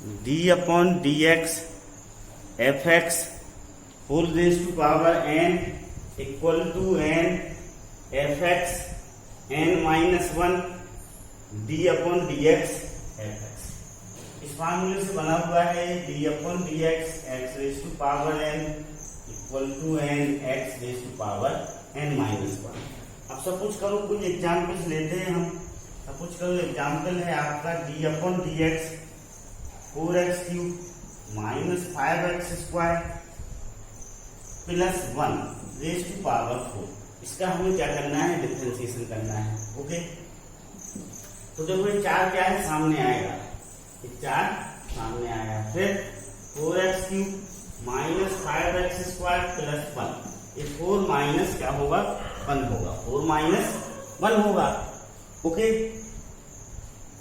D upon d x f x whole raise to power n equal to n f x n minus one d upon d x f x. इस फार्मूले से बना हुआ है d upon d x x raise to power n equal to n x raise to power n minus one. अब suppose करो कुछ examples लेते हैं हम। सपोज करो एग्जाम्पल है आपका d upon d x 4x cube minus 5x square plus 1 raise to power 4। इसका हमें क्या करना है, डिफरेंशिएशन करना है। ओके, तो देखो ये 4 क्या है, सामने आएगा, ये 4 सामने आया। फिर 4x cube minus 5x square plus 1, ये 4 माइनस क्या होगा, 1 होगा, 4 माइनस 1 होगा। ओके,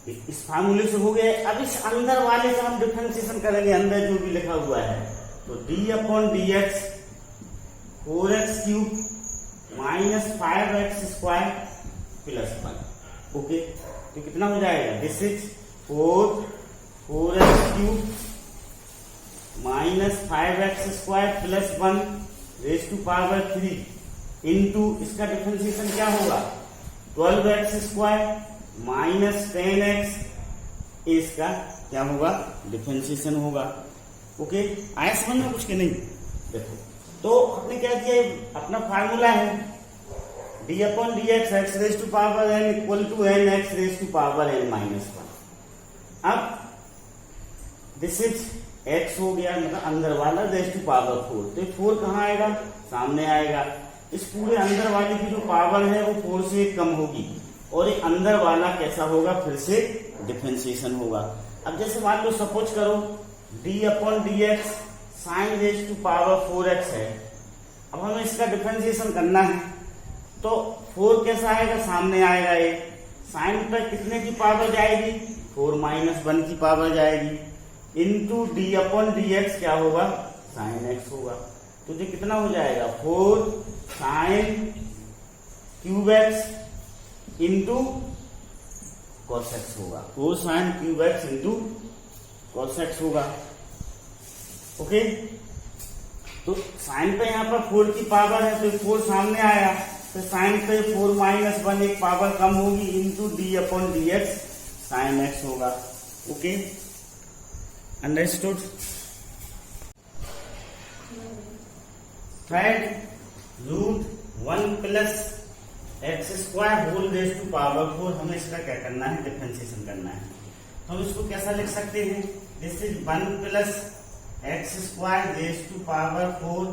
इस फार्मूले से हो गया। अब इस अंदर वाले का हम डिफरेंशिएशन करेंगे, अंदर जो भी लिखा हुआ है। तो d upon d x 4x cube minus 5x square plus 1। Okay, तो कितना हो जाएगा, this is 4x cube minus 5x square plus 1 raise to power 3 into इसका डिफरेंशिएशन क्या होगा, 12x स्क्वायर माइनस 10x, इसका क्या होगा, डिफरेंशिएशन होगा। ओके, आया समझ में कुछ के नहीं। देखो तो आपने क्या किया, अपना फार्मूला है d upon d x x raise to power n equal to n x raise to power n minus 1। अब दिस इज x हो गया, मतलब अंदर वाला रेज टू पावर 4। तो 4 कहाँ आएगा, सामने आएगा। इस पूरे अंदर वाले की जो पावर है वो 4 से कम होगी, और ये अंदर वाला कैसा होगा, फिर से डिफरेंशिएशन होगा। अब जैसे मान लो सपोज करो d upon d x sine raise to power 4x है। अब हमें इसका डिफरेंशिएशन करना है, तो 4 कैसा आएगा, सामने आएगा। ये साइन पर कितने की पावर जाएगी, 4 माइनस 1 की पावर जाएगी, into d upon d x क्या होगा, साइन एक्स होगा। तो ये कितना हो जाएगा, 4 sine cube x into cos x होगा, 4 sine cube x into cos x होगा। ओके, तो साइन पे यहाँ पर 4 की पावर है, तो 4 सामने आया, तो साइन पे 4 माइनस 1 एक पावर कम होगी, into d upon d x sine x होगा। Okay, understood. Third, root 1 plus x square whole raise to power 4, हमें इसका क्या करना है, डिफरेंशिएशन करना है। तो हम इसको कैसा लिख सकते हैं, this is 1 plus x square raise to power 4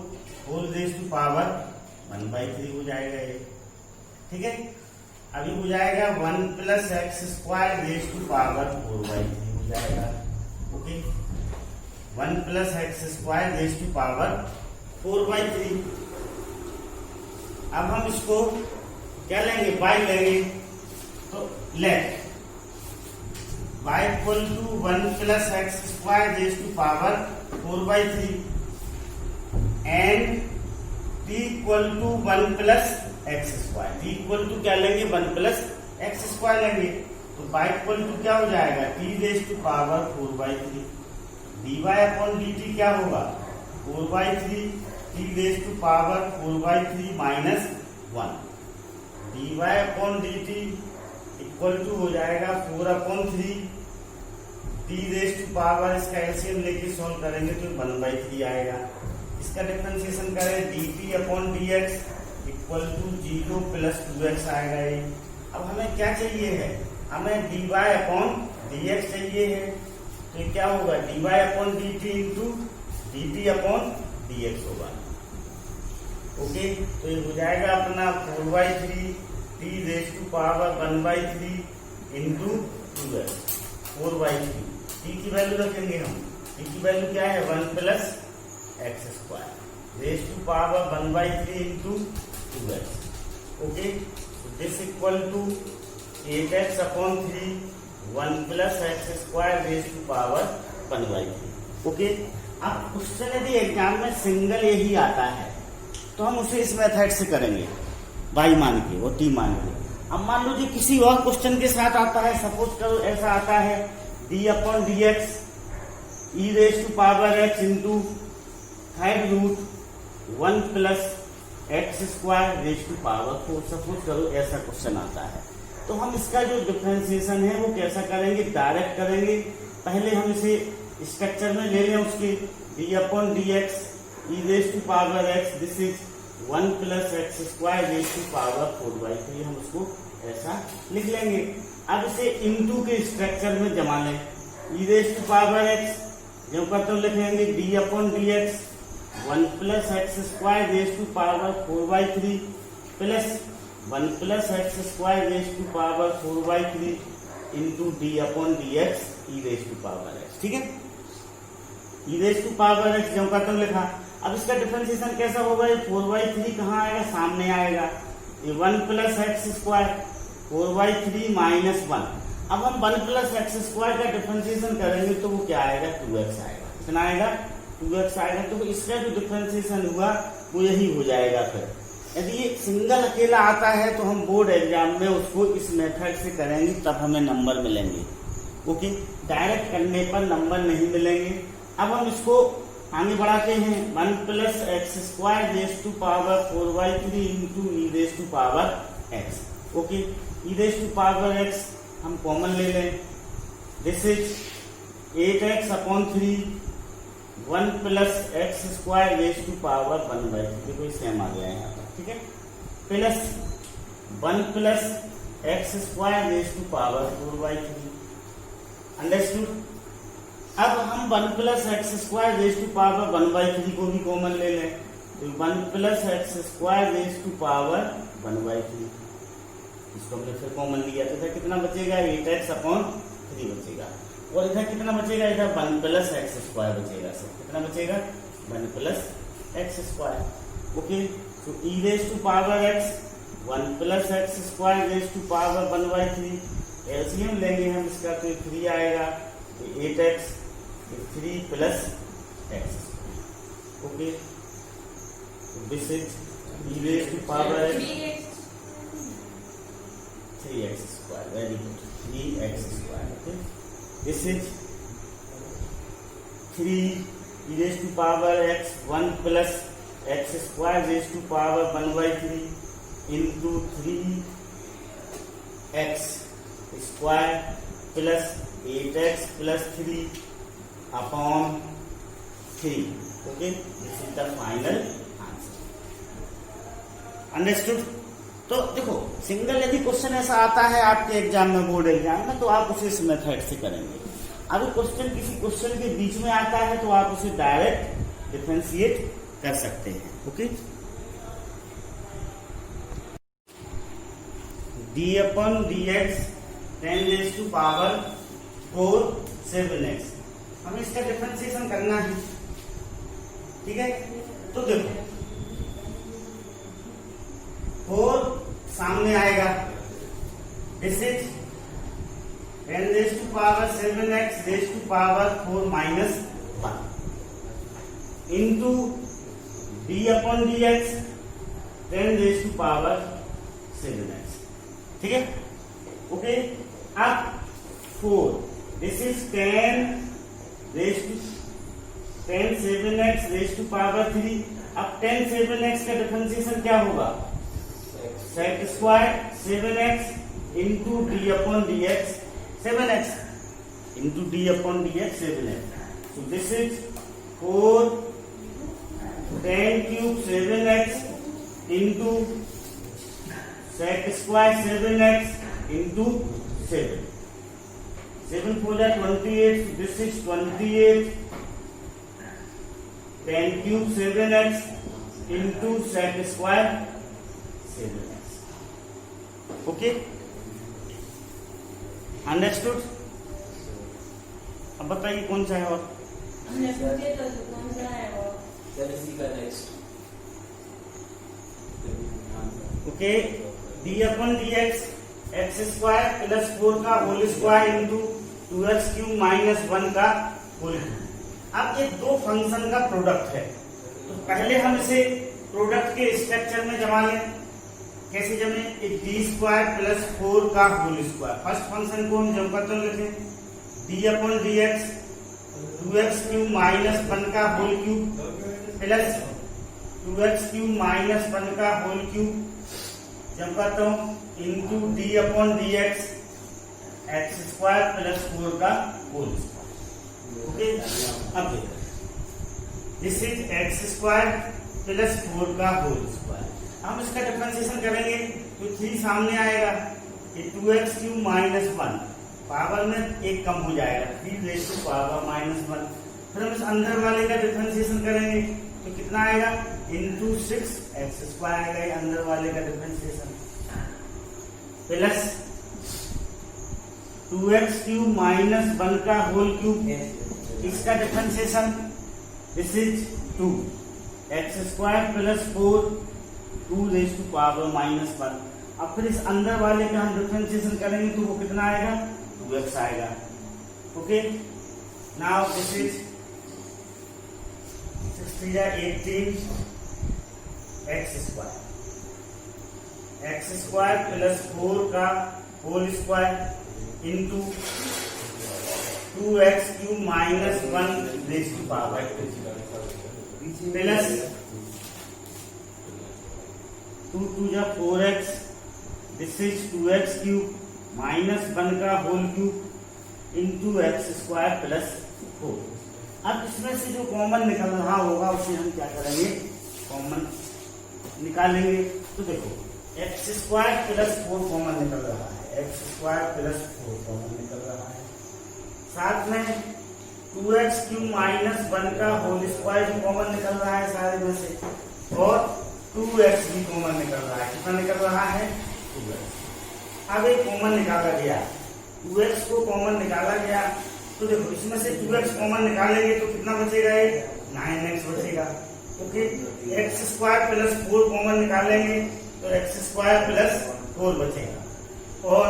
whole raise to power 1/3 हो जाएगा ये। ठीक है, अभी हो जाएगा 1 plus x square raise to power 4/3 हो जाएगा। Okay, 1 plus x square raise to power 4/3। अब हम इसको क्या लेंगे, बाय लेंगे, तो let y equal to 1 plus x square raise to power 4/3 and t equal to 1 plus x square. t equal to क्या लेंगे, 1 प्लस एक्स स्क्वायर लेंगे, तो y इक्वल टू क्या हो जाएगा, t raise to power 4/3 dy upon dt क्या होगा, 4/3 t raise to power 4/3 minus 1 dy upon dt equal to हो जाएगा 4/3 t रेज टू पावर, इसका एलसीएम लेके सॉल्व करेंगे तो 1/3 आएगा। इसका डिफरेंशिएशन करें dt upon dx equal to 0 plus 2x आएगा ये। अब हमें क्या चाहिए है, हमें dy अपॉन dx चाहिए है, तो ये क्या होगा, dy upon dt into dt upon dx होगा। ओके, तो ये हो जाएगा अपना 4/3 t raise to power 1/3 into 2x 4/3। t की वैल्यू रखेंगे हम, t की वैल्यू क्या है, 1 plus x square raise to power 1/3 into 2x। Okay, this equal to 8x upon 3 1 plus x square raise to power 1/3। Okay, अब question यदि exam में single यही आता है तो हम उसे इस मेथड से करेंगे, y मान के और t मान के। अब मान लो जी किसी और क्वेश्चन के साथ आता है, सपोज करो ऐसा आता है d upon d x e raise to power x into third root 1 plus x square raise to power 4। Suppose करो ऐसा क्वेश्चन आता है, तो हम इसका जो डिफरेंशिएशन है वो कैसा करेंगे, डायरेक्ट करेंगे। पहले हम इसे स्ट्रक्चर में ले लें उसके d upon d x e raise to power x, this is 1 plus x square raise to power 4/3, हम उसको ऐसा लिख लेंगे। अब इसे इनटू के स्ट्रक्चर में जमा लें, e raise to power x जो करते हो लिखेंगे d upon d x 1 plus x square raise to power 4/3 plus 1 plus x square raise to power 4/3 into d upon d x e raise to power x. ठीक है, e raise to power x जो करते हो लिखा। अब इसका differentiation कैसा होगा, ये 4/3 कहाँ आएगा, सामने आएगा। ये 1 प्लस एक्स स्क्वायर 4/3 माइनस 1। अब हम 1 प्लस एक्स स्क्वायर का डिफरेंशिएशन करेंगे तो वो क्या आएगा, 2x आएगा। कितना आएगा, 2x आएगा। तो इसका जो डिफरेंशिएशन हुआ वो यही हो जाएगा। फिर यदि ये सिंगल अकेला आता है तो हम बोर्ड एग्जाम में उसको इस मेथड से करेंगे, तब हमें नंबर मिलेंगे। ओके, डायरेक्ट करने पर नंबर नहीं मिलेंगे। अब हम इसको आगे बढ़ाते हैं, 1 plus x square raise to power 4/3 into e raise to power x. Okay, e raise to power x हम कॉमन ले लें, this is 8x upon 3 1 plus x square raise to power 1/3, देखो सेम आ गया है यहाँ पर। ठीक है, plus 1 plus x square raise to power 4/3। Understood. अब हम 1 plus x square raise to power 1/3 को भी कॉमन ले लें, तो 1 plus x square raise to power 1/3, इसको हमने फिर कॉमन लिया तो इधर कितना बचेगा, 8x अपॉन 3 बचेगा। और इधर कितना बचेगा, इधर 1 प्लस एक्स स्क्वायर बचेगा। सर कितना बचेगा, 1 प्लस एक्स स्क्वायर। ओके, तो e raise to power x 1 plus x square raise to power 1/3, LCM लेंगे हम इसका तो 3 आएगा, 8x 3 plus x. Okay, this is e raise to power x 3x square, very good, 3x square. Okay, this is 3 e raised to power x 1 plus x square raised to power 1/3 into 3x square plus 8x plus 3 upon 3. Okay, this is the final answer. Understood? तो देखो, single यदि question ऐसा आता है आपके exam में, board exam में, तो आप उसे इस मेथड से करेंगे। अभी क्वेश्चन किसी क्वेश्चन के बीच में आता है तो आप उसे डायरेक्ट डिफरेंशिएट कर सकते हैं। Okay, d upon d x 10 raise to power 4 7x, हमें इसका डिफरेंशिएशन करना है। ठीक है, तो देखो 4 सामने आएगा, this is 10 raise to power 7x raise to power 4 minus 1 into d upon d x 10 raise to power 7x। ठीक है, ओके। अब 4, this is 10 7x raise to power 3। अब 10 7x का डिफरेंशिएशन क्या होगा, sec square 7x into d upon d x 7x into d upon dx 7x. So this is 4 10 cube 7x into sec square 7x into 7. 7 4 are 28. So this is 28 10 cube 7x into sec square 7x. Okay. Understood. अब बताइए कौन सा है और हमने पूछे तो कौन सा है और चल इसी का next. Okay, d upon d x x square plus 4 का whole square into 2x cube minus 1 का होल क्यूब। अब ये दो फंक्शन का प्रोडक्ट है, तो पहले हम इसे प्रोडक्ट के स्ट्रक्चर में जमा लें। कैसे जमे, डी स्क्वायर प्लस 4 का होल स्क्वायर। फर्स्ट फंक्शन को हम जब करते लिखें D upon d x 2x³ minus 1 का whole cube plus 2x³ minus 1 का होल क्यूब जब करता हूं into d upon d x x² plus 4 का होल स्क्वायर। ओके, अब देखो दिस इज x² प्लस 4 का होल स्क्वायर। हम इसका डिफरेंशिएशन करेंगे तो 3 सामने आएगा, ये 2x³ माइनस 1 पावर में एक कम हो जाएगा, 3 रेज़ टू पावर माइनस 1। फिर हम इस अंदर वाले का डिफरेंशिएशन करेंगे तो कितना आएगा इंटू 6x² आएगा, ये अंदर वाले का डिफरेंशिएशन प्लस 2x³ माइनस 1 का होल क्यूब, इसका differentiation this is 2x² plus 4 2 raise to power minus 1। अब फिर इस अंदर वाले का हम डिफरेंशिएशन करेंगे तो वो कितना आएगा 2x आएगा। Okay, now this is 18 x² plus 4 का whole square into 2x³ minus 1 raise to power plus 2 2 जा 4x, this is 2x³ minus 1 का whole cube into x² plus 4। अब इसमें से जो कॉमन निकल रहा होगा उसे हम क्या करेंगे, कॉमन निकालेंगे। तो देखो x² प्लस 4 कॉमन निकल रहा है, x² प्लस 4 कॉमन निकल रहा है, साथ में 2x³ माइनस 1 का होल स्क्वायर भी कॉमन निकल रहा है सारे में से, और 2x भी कॉमन निकल रहा है। कितना निकल रहा है 2x। अब एक कॉमन निकाला गया, 2x को कॉमन निकाला गया तो देखो इसमें से 2x कॉमन निकालेंगे तो कितना बचेगा, ये 9x बचेगा। ओके, x² प्लस 4 कॉमन निकालेंगे तो x² प्लस 4 बचेगा, और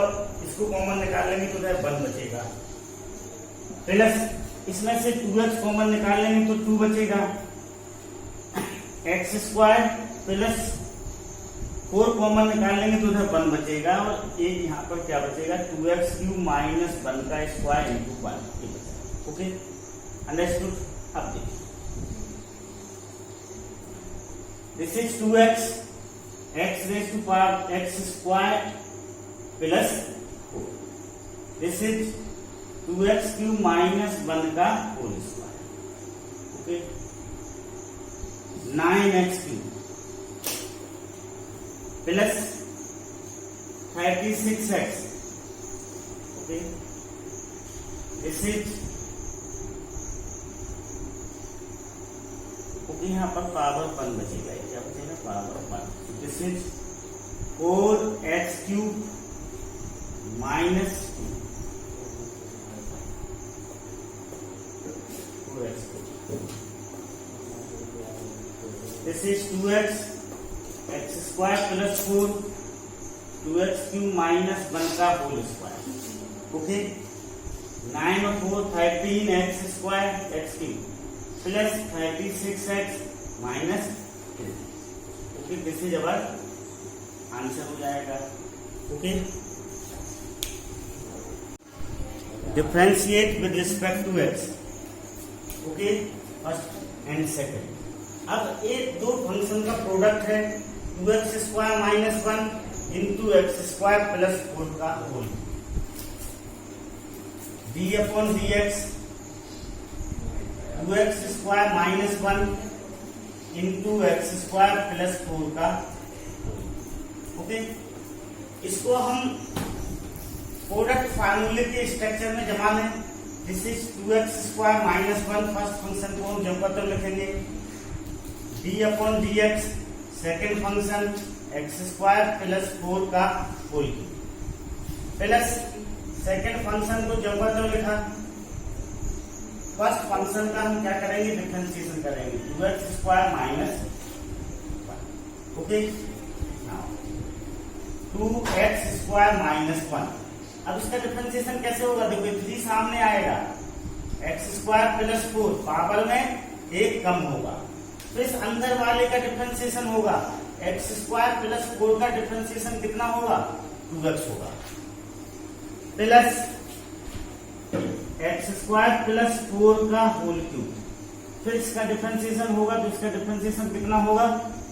इसको कॉमन निकालेंगे तो 1 बचेगा, प्लस इसमें से 2x कॉमन निकालेंगे तो 2 बचेगा, x² प्लस 4 कॉमन निकालेंगे तो 1 बचेगा, और एक यहाँ पर क्या बचेगा 2x³ माइनस 1 का स्क्वायर इंटू 1 ये बचेगा। Okay, understood. अब देखिए this is 2x x raise to power x² plus 4, this is 2x³ minus 1 का whole square. Okay, 9x³ plus 36x। Okay, this is okay, यहाँ पर पावर 1 बचेगा, क्या बचेगा power 1। This is 4x³ minus 4x³, this is 2x x² plus 4 2x³ minus 1 का whole square. Okay, 9 और 4 13x² x³ plus 36x minus 3। Okay, this is our answer हो जाएगा। Okay, differentiate with respect to x। Okay, first and second. अब ये दो function का product है 2x² minus 1 into x² plus 4 का whole, d upon d x 2x² minus 1 into x² plus 4 का whole. Okay, इसको हम प्रोडक्ट फार्मूले के स्ट्रक्चर में जमा लें। This is 2x² minus 1, first function को हम जब पत्र लिखेंगे, d upon d x second function x² plus 4 का होल प्लस सेकेंड फंक्शन को जब पत्र लिखा, फर्स्ट फंक्शन का हम क्या करेंगे डिफरेंशिएशन करेंगे 2x² minus 1। Okay, 2x² minus 1। अब इसका डिफरेंशिएशन कैसे होगा, देखो 3 सामने आएगा, x² प्लस 4 पावर में एक कम होगा, तो इस अंदर वाले का डिफरेंशिएशन होगा x² प्लस 4 का डिफरेंशिएशन कितना होगा 2x होगा, प्लस एक्स स्क्वायर प्लस 4 का होल क्यूब। फिर इसका डिफरेंशिएशन होगा तो इसका डिफरेंशिएशन कितना होगा,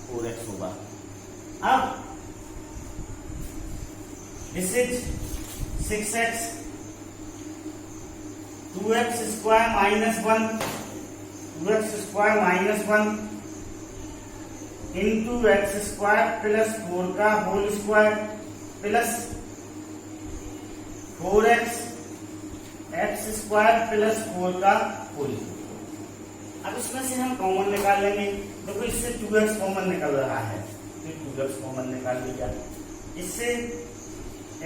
4x होगा। अब this is 6x 2x square minus 1 2x square minus 1 into x square plus 4 का whole square plus 4x x square plus 4 का होल। अब इसमें से हम कॉमन निकाल लेंगे। देखो इससे 2x कॉमन निकल रहा है, फिर 2x कॉमन निकाल लिया। इससे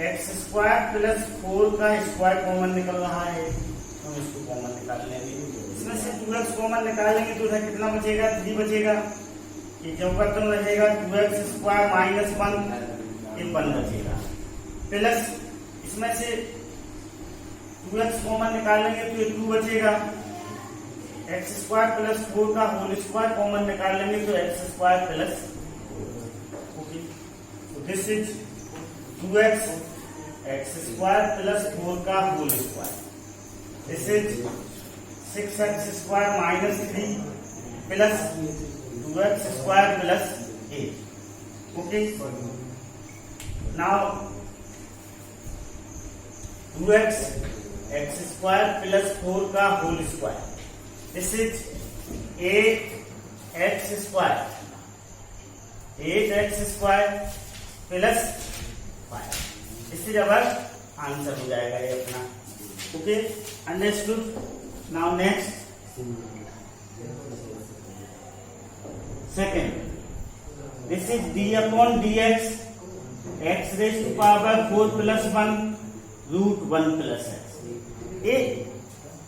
एक्स स्क्वायर प्लस 4 का स्क्वायर कॉमन निकल रहा है, हम इसको कॉमन निकाल लेंगे। इसमें से 2x कॉमन निकालेंगे तो इधर कितना बचेगा, 3 बचेगा। ये जो खत्म रहेगा 2x स्क्वायर माइनस 1, ये 1 बचेगा। प्लस इसमें से 2x कॉमन निकालेंगे तो ये 2 बचेगा। एक्स स्क्वायर प्लस 4 का होल स्क्वायर कॉमन निकाल लेंगे तो एक्स स्क्वायर प्लस 4। ओके, तो this is 2x x square plus 4 का whole square. This is 6x square minus 3 plus 2x square plus 8। Okay, now 2x x square plus 4 का whole square. This is 8x square plus 5। इससे जब answer हो जाएगा ये अपना। Okay, understood. Now next second, this is d upon dx x raise to power 4 plus 1 root 1 plus x. ये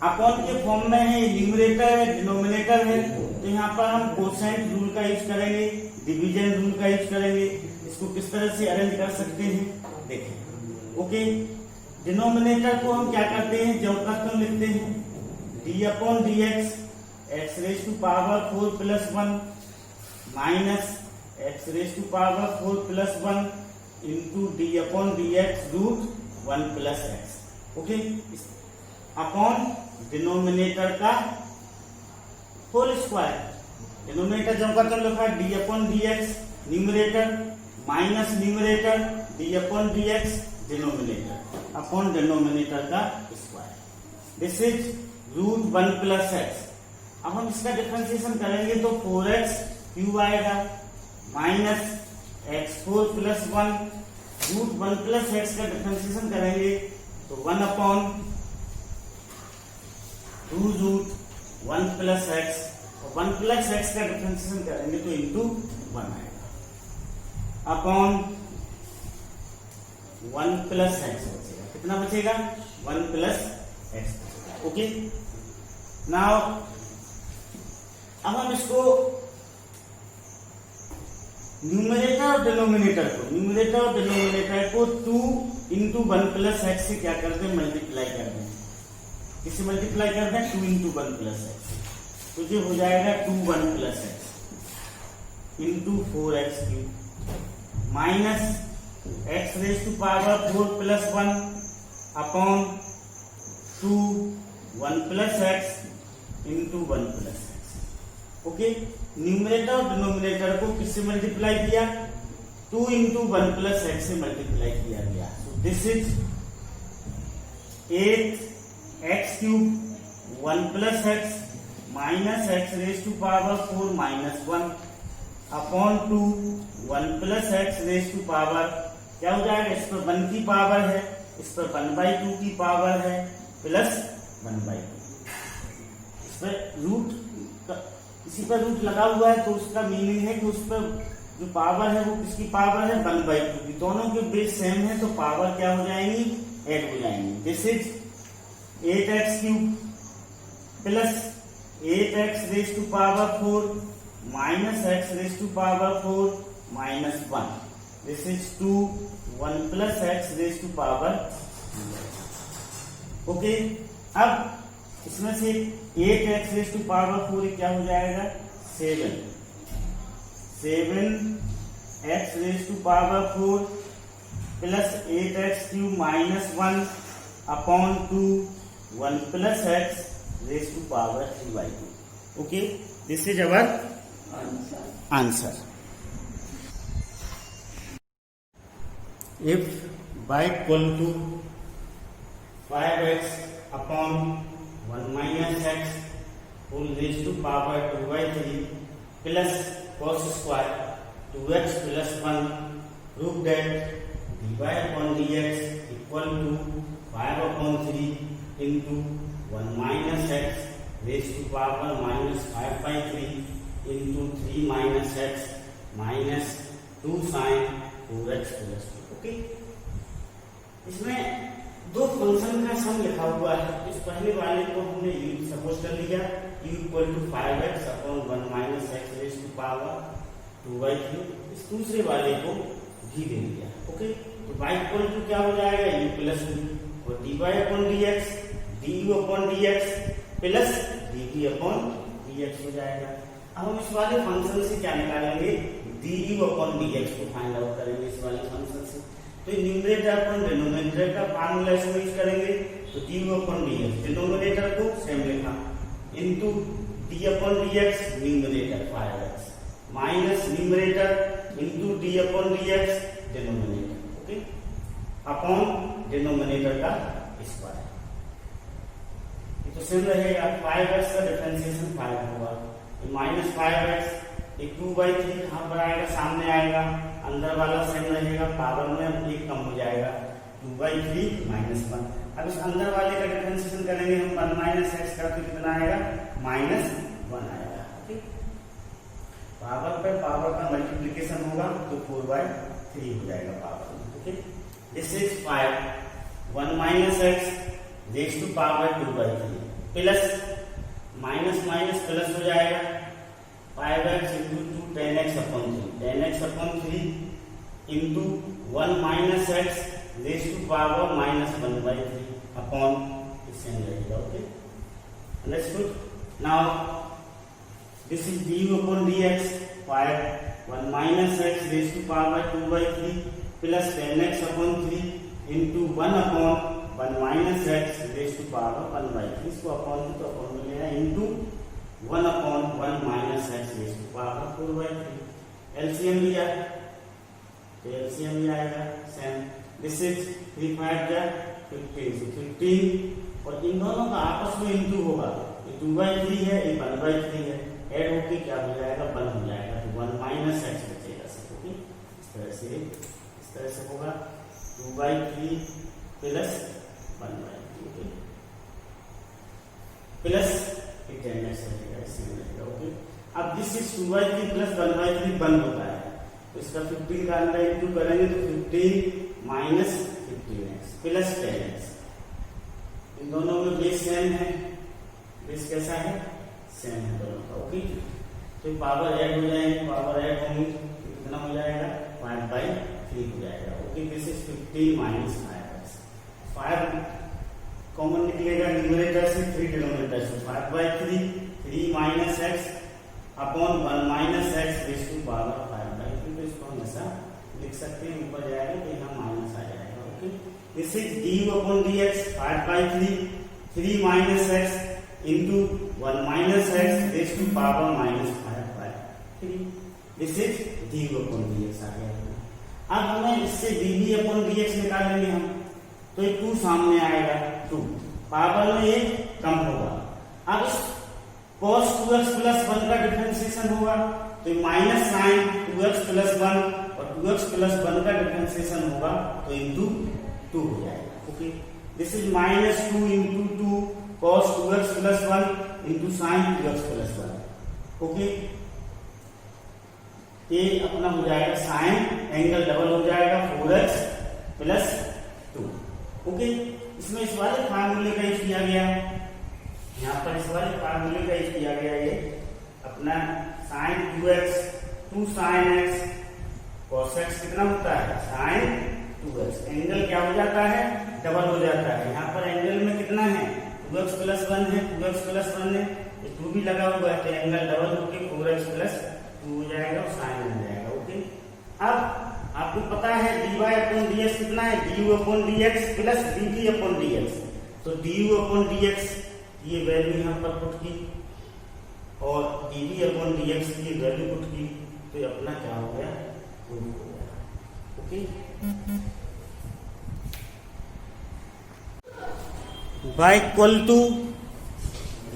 upon के form में है, न्यूमरेटर है, डिनोमिनेटर है, तो यहाँ पर हम कोसेंट रूल का यूज करेंगे, डिवीजन रूल का यूज करेंगे। इसको किस तरह से अरेंज कर सकते हैं देखें। ओके, डिनोमिनेटर को हम क्या करते हैं, जब तक हम लिखते हैं d upon dx x raise to power 4 plus 1 minus x raise to power 4 plus 1 into d upon dx root 1 plus x. Okay, upon denominator का होल स्क्वायर। डिनोमिनेटर जब का तो लिखा d upon dx numerator minus numerator d upon dx denominator upon denominator का square. This is root 1 plus x. अब हम इसका differentiation करेंगे तो 4x क्यूब आएगा minus x4 plus 1 root 1 plus x का डिफरेंशिएशन करेंगे तो 1 अपॉन 2 रूट 1 प्लस एक्स, और 1 प्लस एक्स का डिफरेंशिएशन करेंगे तो इंटू 1 आएगा अपॉन 1 प्लस एक्स बचेगा। कितना बचेगा, 1 प्लस एक्स बचेगा। ओके, नाउ अब हम इसको न्यूमरेटर और डिनोमिनेटर को 2 इंटू 1 प्लस एक्स से क्या करते हैं, मल्टीप्लाई कर दें। किससे मल्टीप्लाई कर दें, 2 इंटू 1 प्लस एक्स, तो ये हो जाएगा 2 1 plus x into 4x cube minus x raise to power 4 plus 1 upon 2 1 plus x into 1 plus x. Okay, numerator और डिनोमिनेटर को किससे मल्टीप्लाई किया, 2 इंटू 1 प्लस एक्स से मल्टीप्लाई किया गया। So this is 8x cube 1 plus x minus x raise to power 4 minus 1 upon 2 1 plus x raise to power, क्या हो जाएगा, इस पर 1 की पावर है, इस पर 1/2 की पावर है, प्लस 1/2। इस पर रूट, इसी पर रूट लगा हुआ है तो उसका मीनिंग है कि उस पर जो पावर है वो किसकी पावर है, 1/2 की। दोनों के बेस सेम है तो पावर क्या हो जाएंगी, ऐड हो जाएंगी। This is 8x cube plus 8x raise to power 4 minus x raise to power 4 minus 1। This is 2 1 plus x raise to power. Okay, अब इसमें से 8x रेज टू पावर 4 क्या हो जाएगा, 7x raise to power 4 plus 8x cube minus 1 upon 2 1 plus x raised to power 3/2. Okay, this is our answer. If y equal to 5x upon 1 minus x whole raised to power 2/3 plus cos square 2x plus 1, prove that dy upon dx equal to 5 upon 3 into 1 minus x raised to power minus 5/3 into 3 minus x minus 2 sin 4x plus 2. Okay, इसमें दो function का सम लिखा हुआ है। इस पहले वाले को हमने u सपोज कर लिया, u equal to 5x upon 1 minus x raise to power 2/3। इस दूसरे वाले को भी दे दिया। ओके, तो y इक्वल टू क्या हो जाएगा, u प्लस v, और dy upon dx du upon dx plus dt upon dx हो जाएगा। अब हम इस वाले फंक्शन से क्या निकालेंगे, du अपॉन dx को फाइंड आउट करेंगे इस वाले फंक्शन से। तो न्यूमरेटर अपॉन डिनोमिनेटर का फार्मूला इसमें यूज करेंगे, तो du अपॉन dx डिनोमिनेटर को सेम लिखा into d upon dx numerator 5x minus numerator into d upon dx denominator. Okay, upon denominator का स्क्वायर। ये तो सेम रहेगा, 5x का डिफरेंशिएशन 5 होगा, माइनस 5x, एक 2/3 कहां पर आएगा, सामने आएगा, अंदर वाला सेम रहेगा, पावर में एक कम हो जाएगा, 2/3 माइनस 1। अब इस अंदर वाले का डिफरेंशिएशन करेंगे हम, 1 माइनस एक्स का, तो कितना आएगा, माइनस 1 आएगा। ठीक, पावर पे पावर का मल्टीप्लीकेशन होगा तो 4/3 हो जाएगा पावर में। Okay, this is 5 1 minus x raise to power 2/3 plus minus minus plus हो जाएगा, 5x into 2 10x upon 3 10x upon 3 into 1 minus x raise to power minus 1/3 upon same रहेगा। Okay, understood. Now this is du upon dx 5 1 minus x raise to power 2/3 plus 10x upon 3 into 1 upon 1 minus x raise to power 1/3, इसको upon तो upon में लेना, into 1 upon 1 minus x raise to power 4/3। LCM लिया तो LCM भी आएगा same, this is 3 5 जा 15 से 15, और इन दोनों का आपस में इंटू होगा, ये 2/3 है, ये 1/3 है, ऐड होके क्या हो जाएगा, 1 हो जाएगा, तो 1 माइनस एक्स बचेगा सब। ओके, इस तरह से होगा 2/3 प्लस 1/3। ओके, प्लस 10x रहेगा, इसमें रहेगा। ओके, अब दिस इज 2/3 प्लस 1/3 1 होता है, तो इसका 15 का अंदर इंटू करेंगे तो 15 माइनस 15x प्लस 10x। इन दोनों में बेस सेम है, बेस कैसा है, सेम है दोनों का। ओके, तो पावर ऐड हो जाएगी, पावर ऐड होंगी तो कितना हो जाएगा, 5/3 हो जाएगा। Okay, this is 15 minus 5x, 5 common निकलेगा न्यूमरेटर से, 3 डिनोमिनेटर से, 5/3 3 minus x upon 1 minus x raise to power 5/3, तो इसको हम ऐसा लिख सकते हैं, ऊपर जाएगा तो यहाँ माइनस आ जाएगा। Okay, this is du upon dx 5/3 3 minus x into 1 minus x raise to power minus 5/3, this is du upon dx आ गया। अब हमें इससे dv अपॉन dx निकालेंगे हम, तो ये 2 सामने आएगा, 2 पावर में एक कम होगा। अब इस cos 2x प्लस 1 का डिफरेंशिएशन होगा, तो माइनस साइन 2x प्लस 1 और 2x प्लस 1 का डिफरेंशिएशन होगा तो इंटू 2 हो जाएगा। Okay, this is minus 2 into 2 cos 2x plus 1 into sine 2x plus 1। Okay, ये अपना हो जाएगा साइन, एंगल डबल हो जाएगा 4x प्लस 2। ओके, इसमें इस वाले फार्मूले का यूज किया गया, यहाँ पर इस वाले फार्मूले का यूज किया गया, ये अपना sine 2x 2 sine x cos x कितना होता है, साइन 2x, एंगल क्या हो जाता है, डबल हो जाता है। यहाँ पर एंगल में कितना है, 2x प्लस 1 है, 2x प्लस 1 है, 2 भी लगा हुआ है, तो एंगल डबल होकर 4x प्लस 2 हो जाएगा और साइन हो जाएगा। ओके, अब आपको पता है dy अपॉन dx कितना है, du upon dx plus dt upon dx, तो du अपॉन dx ये वैल्यू यहाँ पर पुट की और dv अपॉन dx की वैल्यू पुट की, तो ये अपना क्या हो गया, प्रूफ हो गया। Okay, y equal to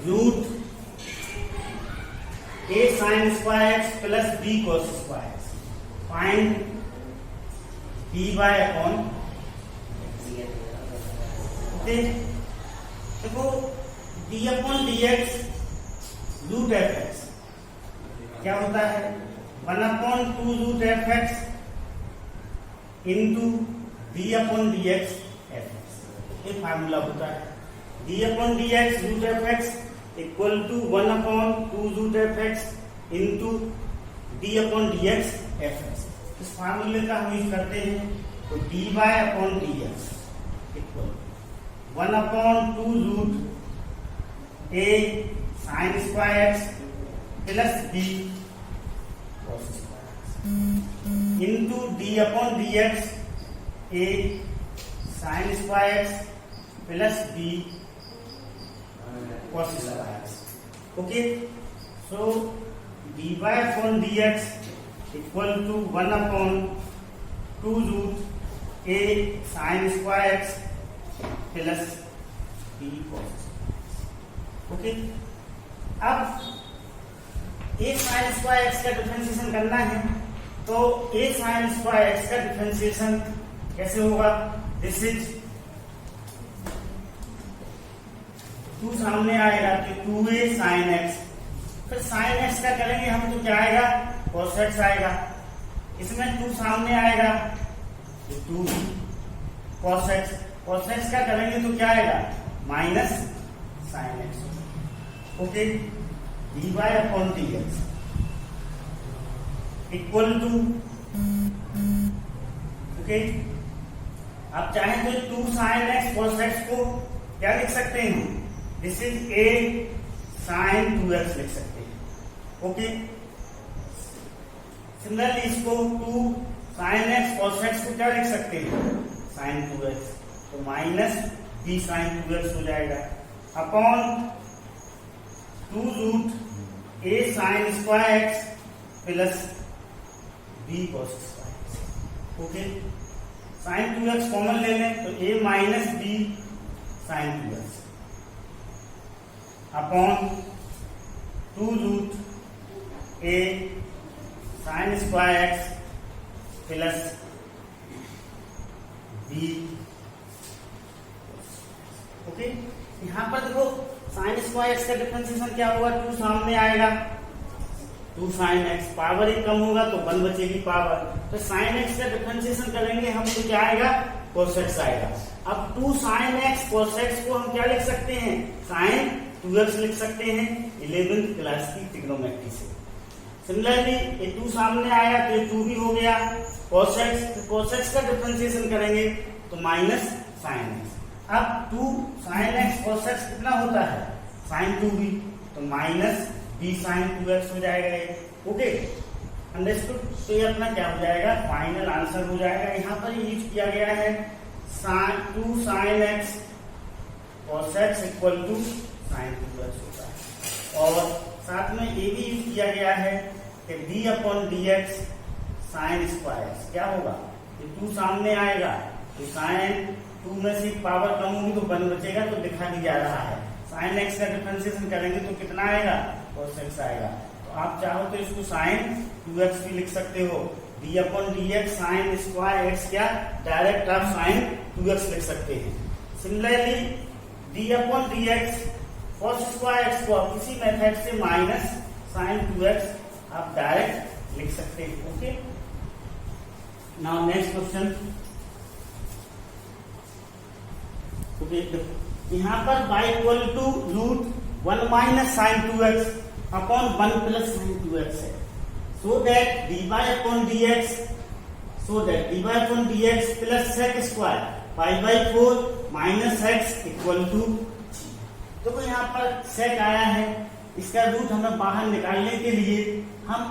root a sin square x plus b cos square x, find dy upon. Okay, देखो d upon dx root f x क्या होता है, 1 upon 2 root f x into d upon d x f x, ये formula होता है। D upon d x root f x equal to 1 upon 2 root f x into d upon d x f x. इस फार्मूले का हम use करते हैं, तो d y upon d x equal 1 upon 2 root a sine square x plus b cos square into d upon d x a sine square x plus b cos square x. Okay, so d y upon d x equal to 1 upon 2 root a sine square x plus b cos. Okay, अब a sin square x का differentiation करना है, तो a sin square x का differentiation कैसे होगा, this is 2 सामने आएगा तो 2a sin x, फिर sin x का करेंगे हम तो क्या आएगा, cos x आएगा, इसमें 2 सामने आएगा तो 2b cos x, cos x का करेंगे तो क्या आएगा, minus sin x। Okay, dy upon dx equal to, okay, आप चाहें तो 2 sin x cos x को क्या लिख सकते हैं, this is a sin 2x लिख सकते हैं। ओके, सिमिलरली इसको 2 sin x cos x को क्या लिख सकते हैं, sin 2x, तो माइनस b sin 2x हो जाएगा upon 2 root a sin square x plus b cos square x। Okay, sin 2x common ले लें तो a minus b sin 2x upon 2 root a sin square x plus b। Okay, यहां पर देखो sine square x का differentiation क्या होगा, 2 सामने आएगा 2 साइन एक्स, पावर ही कम होगा तो 1 बचेगी पावर, तो साइन एक्स का डिफरेंशिएशन करेंगे हम तो क्या आएगा, cos x आएगा। अब 2 साइन एक्स cos x को हम क्या लिख सकते हैं, साइन 2x लिख सकते हैं 11th क्लास की ट्रिग्नोमेट्री से। सिमिलरली ये 2 सामने आया तो ये 2 भी हो गया, cos x, तो cos x का डिफरेंशिएशन करेंगे तो माइनस साइन एक्स। अब 2 sin x cos x कितना होता है, sin 2b, तो माइनस b sin 2x हो जाएगा ये। ओके, अंडरस्टूड, तो ये अपना क्या हो जाएगा, फाइनल आंसर हो जाएगा। यहाँ पर यूज किया गया है 2 sin x cos x equal to sin 2x होता है, और साथ में ये भी यूज किया गया है कि d upon dx sin square x क्या होगा, ये 2 सामने आएगा तो sin 2 में से पावर कम होगी तो 1 बचेगा, तो दिखा नहीं जा रहा है। sin x का डिफरेंशिएशन करेंगे तो कितना आएगा, cos x आएगा, तो आप चाहो तो इसको sin 2x भी लिख सकते हो, d upon dx sin square x क्या, डायरेक्ट आप sin 2x लिख सकते हैं। Similarly d upon dx cos square x को आप किसी मेथड से माइनस sin 2x आप डायरेक्ट लिख सकते हैं। Okay, now next question. यहाँ पर y equal to root 1 minus sine 2x upon 1 plus sine 2x है, so that dy upon dx, so that dy upon dx plus sec square 5/4 minus x equal to. तो यहाँ पर sec आया है, इसका root हमें बाहर निकालने के लिए हम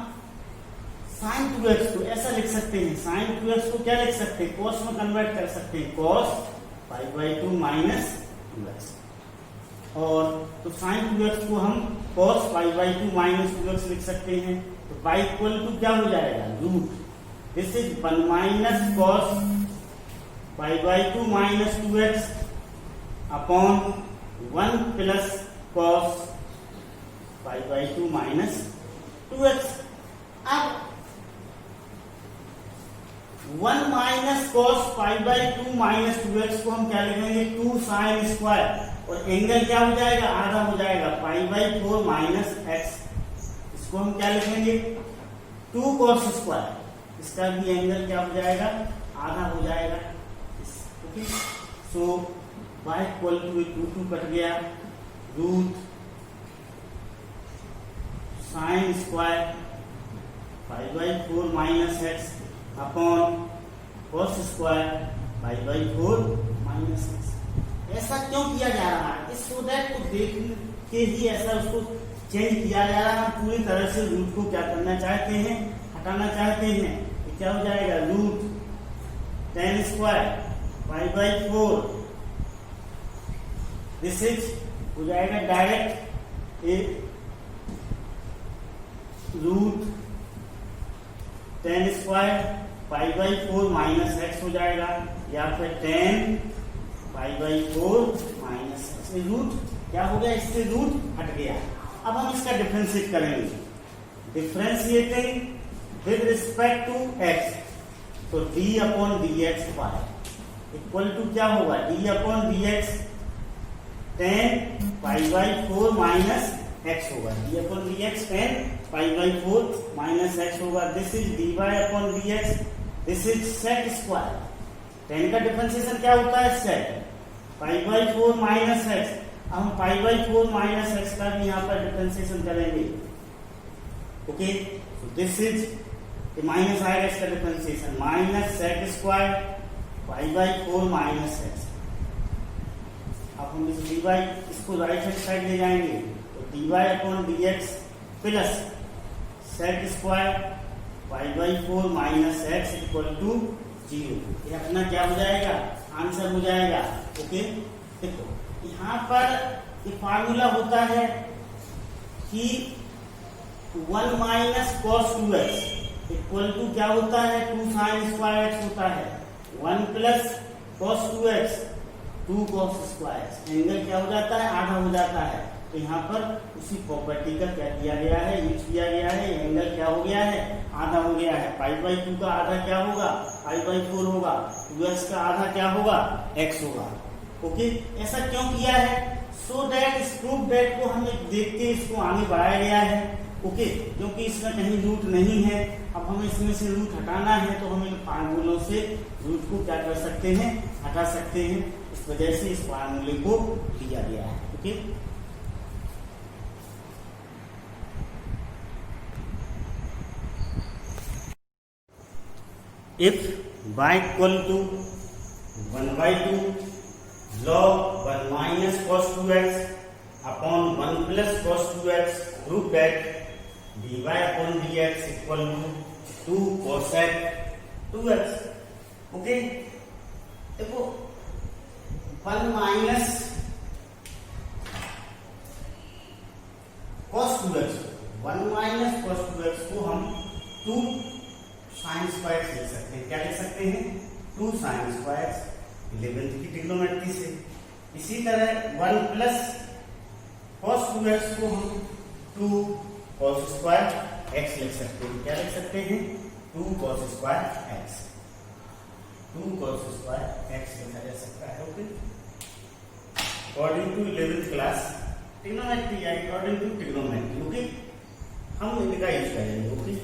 साइन 2x को ऐसा लिख सकते हैं, साइन 2x को क्या लिख सकते हैं, cos में कन्वर्ट कर सकते हैं, cos 5/2 माइनस 2x। और तो साइन 2x को हम cos pi by 2 minus 2x लिख सकते हैं। तो पाई इक्वल टू क्या हो जाएगा, root, this is 1 minus cos pi by 2 minus 2x upon 1 plus cos pi by 2 minus 2x। अब 1 minus cos pi by 2 minus 2x को हम क्या लिखेंगे, 2 साइन स्क्वायर, और एंगल क्या हो जाएगा, आधा हो जाएगा, पाई बाई 4 माइनस x। इसको हम क्या लिखेंगे, 2 cos स्क्वायर, इसका भी एंगल क्या हो जाएगा, आधा हो जाएगा। Okay, so y equal to 2 cut गया, root sine square pi by 4 minus x upon cos square pi by 4 minus x। ऐसा क्यों किया जा रहा है, इस सो दैट को देख के ही ऐसा उसको चेंज किया जा रहा है। हम पूरी तरह से रूट को क्या करना चाहते हैं, हटाना चाहते हैं। तो क्या हो जाएगा, root 10 square pi by 4, this is हो जाएगा direct root 10 square pi by 4 minus x हो जाएगा, या फिर 10 pi by 4 minus x। Root क्या हो गया, इससे रूट हट गया। अब हम इसका डिफरेंशिएट करेंगे, differentiating with respect to x, तो d upon d x pi equal to क्या होगा, d upon d x 10 pi by 4 minus x होगा, d upon d x 10 pi by 4 minus x होगा। This is dy upon dx, this is sec square. 10 का differentiation क्या होता है, sec pi by 4 minus x। अब हम पाई by 4 minus x का भी यहाँ पर डिफरेंशिएशन करेंगे। ओके, तो दिस इज माइनस आएगा, इसका differentiation minus sec square pi by 4 minus x। अब हम इस dy इसको राइट हैंड साइड ले जाएंगे, तो dy upon dx plus sec square pi by 4 minus x equal to 0। ये अपना क्या हो जाएगा, आंसर हो जाएगा। ओके, देखो यहाँ पर ये फार्मूला होता है कि 1 minus cos 2x equal to क्या होता है, 2 साइन स्क्वायर x होता है, 1 plus cos 2x 2 cos square. Angle क्या हो जाता है, आधा हो जाता है। तो यहाँ पर उसी प्रॉपर्टी का क्या किया गया है, यूज किया गया है। एंगल क्या हो गया है, आधा हो गया है। पाई बाई 2 का आधा क्या होगा, पाई बाई 4 होगा, 2x का आधा क्या होगा, x होगा। ओके, ऐसा क्यों किया है, सो दैट इस प्रूफ दैट को हमें देख के इसको आगे बढ़ाया गया है। ओके, क्योंकि इसमें कहीं रूट नहीं है। अब हमें इसमें से रूट हटाना है, तो हम इन फार्मूलों से रूट को क्या कर सकते हैं, हटा सकते हैं। इस वजह से इस फार्मूले को लिया गया है। Okay, if y equal to 1 by 2 log 1 minus cos 2x upon 1 plus cos 2x, prove that dy upon dx equal to 2 cosec 2x। Okay, देखो 1 minus cos 2x, 1 minus cos 2x को हम 2 साइन स्क्वायर लिख सकते हैं। क्या लिख सकते हैं, 2 साइन स्क्वायर 11th की ट्रिग्नोमेट्री से। इसी तरह 1 प्लस cos 2x को हम 2 cos स्क्वायर x लिख सकते हैं। क्या लिख सकते हैं, 2 cos square x, 2 cos square x लिखा जा सकता है। Okay, according to 11th class trigonometry या अकॉर्डिंग टू ट्रिग्नोमेट्री। ओके, हम इनका यूज करेंगे। ओके,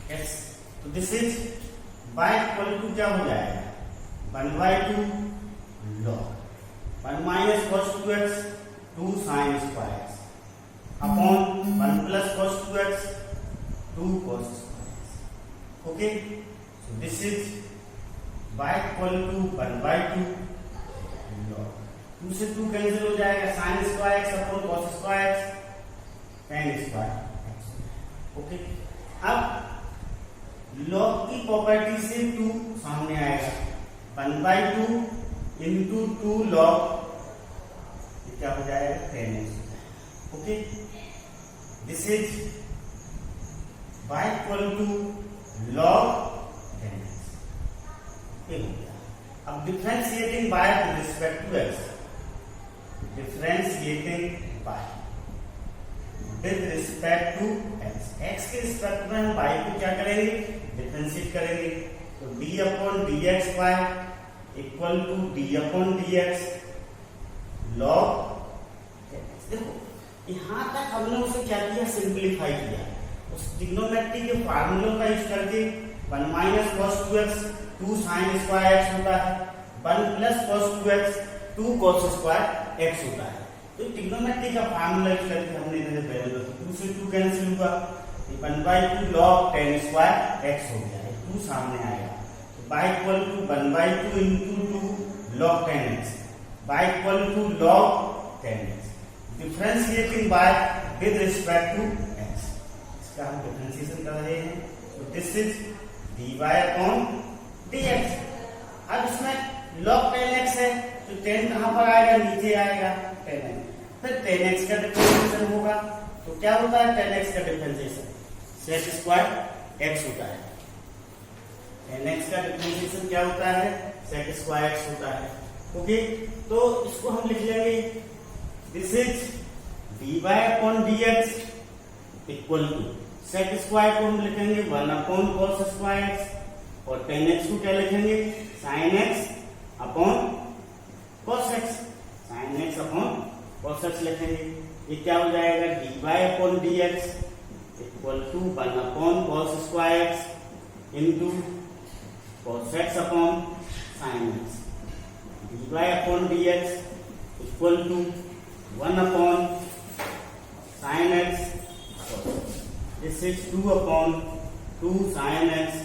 yes, तो this is y equal to क्या हो जाएगा, 1 by 2 log 1 minus cos 2x 2 sine square upon 1 plus cos 2x 2 cos square. Okay, so this is y equal to 1 by 2 log 2 से 2 cancel हो जाएगा, sine square x upon cos square tan square x। Okay, अब log की property से 2 सामने आएगा, 1 by 2 into 2 log, ये क्या हो जाएगा 10x। Okay, this is y equal to log 10x, ये हो गया। अब differentiating y with respect to x, differentiating y with respect to x, x के रिस्पेक्ट में हम y को क्या करेंगे, डिफरेंशिएट करेंगे। तो d upon d x y equal to d upon d x log 10x। देखो यहां तक हमने उसे क्या किया, सिंप्लीफाई किया। उस ट्रिग्नोमेट्री के फार्मूलों का यूज करके 1 minus cos 2x 2 sin square x होता है, 1 plus cos 2x 2 cos square x होता है। तो ट्रिग्नोमेट्री का फार्मूला यूज करके हमने इधर वैल्यू 2 से 2 कैंसिल हुआ, 1/2 log 10 स्क्वायर x हो गया, 2 सामने आएगा। तो y equal to 1/2 into 2 log 10x, y equal to log 10x, differentiating y with respect to x, इसका हम डिफरेंशिएशन कर रहे हैं। तो this is dy upon dx। अब इसमें log 10x है, तो 10 कहां पर आएगा, नीचे आएगा 10x, फिर 10x का डिफरेंशिएशन होगा। तो क्या होता है 10x का डिफरेंशिएशन, सेक स्क्वायर x होता है। 10x का डिफरेंशिएशन क्या होता है, सेक स्क्वायर x होता है। ओके, तो इसको हम लिख लेंगे, this is dy upon dx equal to sec square को हम लिखेंगे 1 अपॉन cos स्क्वायर x, और 10x को क्या लिखेंगे, sin x upon cos x, sin x upon cos x लिखेंगे। ये क्या हो जाएगा, dy upon dx equal to 1 upon cos square x into cos x upon sin x, dy upon dx equal to 1 upon sin x cos x, this is 2 upon 2 sin x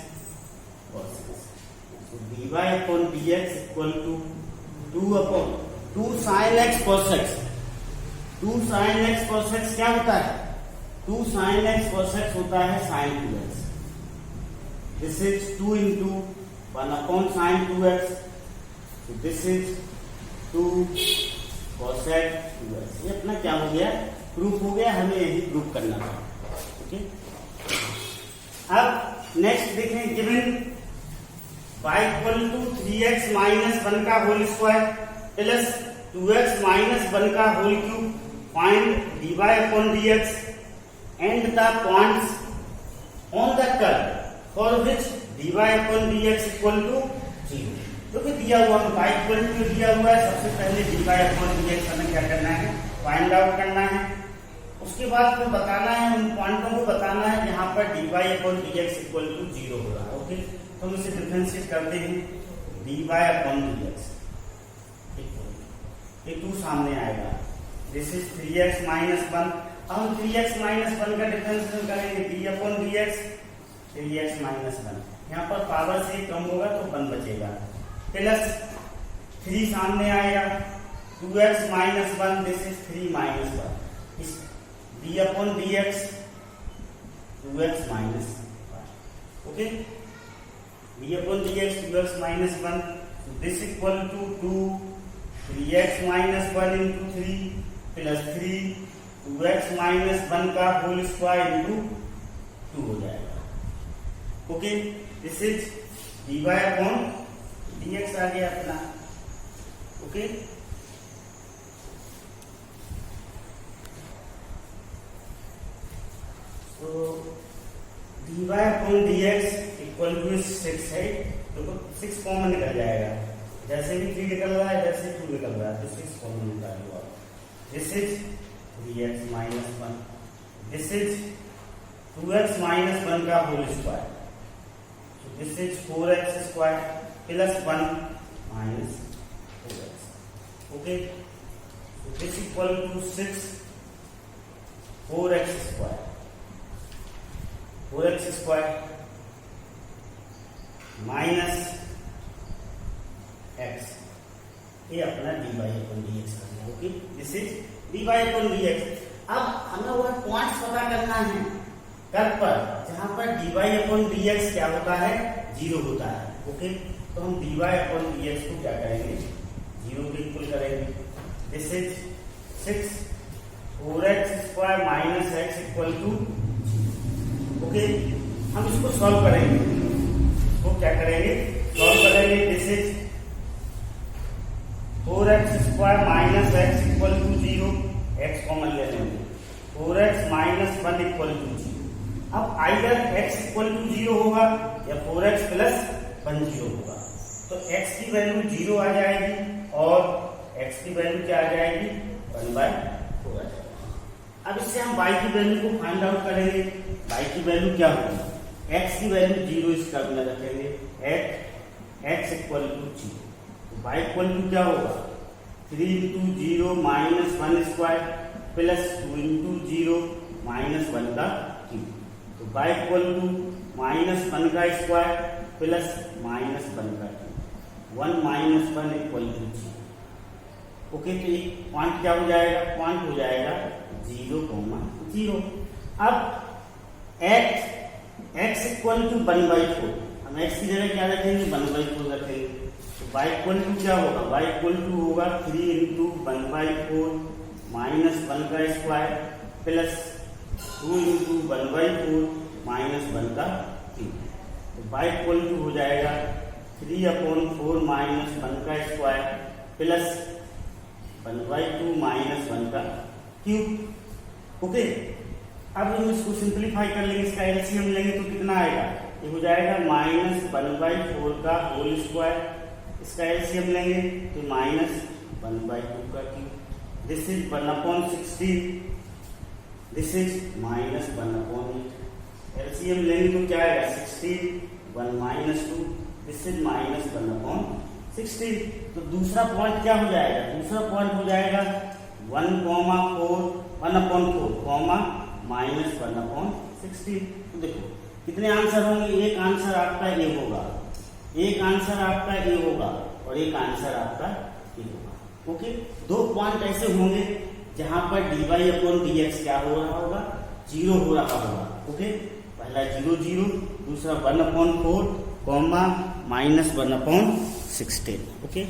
cos x, so dy upon dx equal to 2 upon 2 sin x cos x, 2 sin x cos x क्या होता है, 2 sin x cos x होता है sin 2x, this is 2 into 1 upon sin 2x, so this is 2 cos x 2x। ये अपना क्या हो गया, प्रूफ हो गया, हमें यही प्रूफ करना था। ओके, अब नेक्स्ट देखें, given y equal to 3x minus 1 का whole square plus 2x minus 1 का whole cube, find dy upon dx and the points on the curve for which dy upon dx equal to 0। तो दिया हुआ y equal to दिया हुआ है, सबसे पहले dy अपॉन dx हमें क्या करना है, फाइंड आउट करना है। उसके बाद फिर बताना है, उन पॉइंटों को बताना है जहां पर dy upon dx equal to 0 हो रहा है। ओके, तो हम इसे डिफरेंशिएट करते हैं, dy अपॉन dx ये 2 सामने आएगा, दिस इज 3x माइनस 1। अब हम 3x माइनस 1 का डिफरेंशिएशन करेंगे, dy upon dx 3x minus 1, यहाँ पर पावर से कम होगा तो 1 बचेगा, प्लस 3 सामने आएगा, 2x minus 1, this is 3 minus 1, d upon dx 2x minus 1। Okay, d upon dx 2x minus 1, this equal to 2 3x minus 1 into 3 plus 3 2x minus 1 का whole square into 2 हो जाएगा। Okay, this is dy upon dx आ गया अपना। Okay, तो dy upon dx equal to 6 है, तो 6 common निकल जाएगा, जैसे भी 3 निकल रहा है वैसे 2 निकल रहा है, तो 6 कॉमन निकाल लो आप। This is 3x minus 1, this is 2x minus 1 का whole square, so this is 4x square plus 1 minus 4x। Okay, so this equal to 6 4x square, 4x square minus x, ये अपना dy अपॉन dx आ गया। Okay, this is dy upon dx। अब हमें वो points पता करना है कर्व पर जहां पर dy अपॉन dx क्या होता है, 0 होता है। ओके, तो हम dy अपॉन dx को क्या करेंगे, 0 के इक्वल करेंगे। This is 6 4x square minus x equal to, okay. हम इसको सॉल्व करेंगे, इसको क्या करेंगे, सॉल्व करेंगे। This is 4x square minus x equal to 0, x common ले लेंगे, 4x माइनस 1 इक्वल टू 0। अब आइदर x इक्वल टू 0 होगा या 4x प्लस 1 0 होगा। तो x की वैल्यू 0 आ जाएगी और x की वैल्यू क्या आ जाएगी, 1/4 आ जाएगी। अब इससे हम y की वैल्यू को फाइंड आउट करेंगे। y की वैल्यू क्या होगी, x की वैल्यू 0 इस टर्म में रखेंगे, x इक्वल टू 0। तो y इक्वल टू क्या होगा, 3 into 0 minus 1 square plus 2 into 0 minus 1 का क्यूब। तो y इक्वल टू माइनस 1 का स्क्वायर प्लस माइनस 1 का cube, 1 minus 1 equal to 0। Okay, तो ये पॉइंट क्या हो जाएगा, पॉइंट हो जाएगा 0, 0। अब x इक्वल टू 1/4, हम x की जगह क्या रखेंगे, 1/4 रखेंगे। तो y इक्वल टू क्या होगा, y इक्वल टू होगा 3 इंटू 1/4 माइनस 1 का स्क्वायर प्लस 2 इंटू 1/4 माइनस 1 का क्यूब। तो y इक्वल टू हो जाएगा 3/4 माइनस 1 का स्क्वायर प्लस 1/2 माइनस 1 का क्यूब। ओके, अब हम इसको सिंप्लीफाई कर लेंगे, इसका एलसीएम लेंगे तो कितना आएगा, ये हो जाएगा माइनस 1/4 का होल स्क्वायर, इसका एलसीएम लेंगे तो माइनस 1/2 का cube. This is 1/16, this is minus 1/8। LCM लेंगे तो क्या आएगा, 16, 1 माइनस 2, दिस इज माइनस 1/16। तो दूसरा पॉइंट क्या हो जाएगा, दूसरा पॉइंट हो जाएगा 1/4 कॉमा माइनस 1/16। तो देखो कितने आंसर होंगे, एक आंसर आपका ये होगा, एक आंसर आपका ये होगा और एक आंसर आपका ये होगा। ओके, दो पॉइंट ऐसे होंगे जहां पर dy/dx क्या हो रहा होगा, 0 हो रहा होगा। ओके, पहला 0 0, दूसरा 1/4 कॉमा माइनस 1/16। ओके।